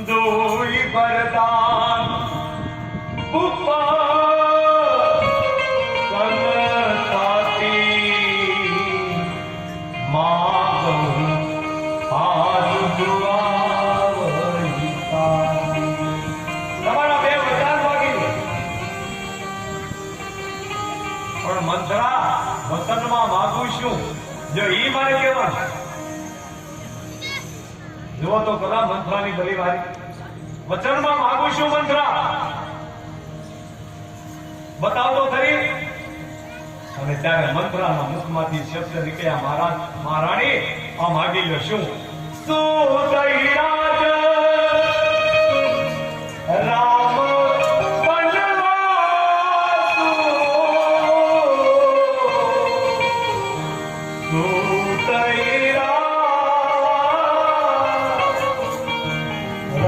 દોઈ વરદાન વતનમાં માગું છું જો ઈ મારે કહેવાનું જુઓ તો ખરા મંત્રાની ભલી વારી વચનમાં માગું છું મંત્રા બતાવો ખરી અને ત્યારે મંત્રાના મુખમાંથી શબ્દ નીકળ્યા મહારાજ મહારાણી આ માગી લો શું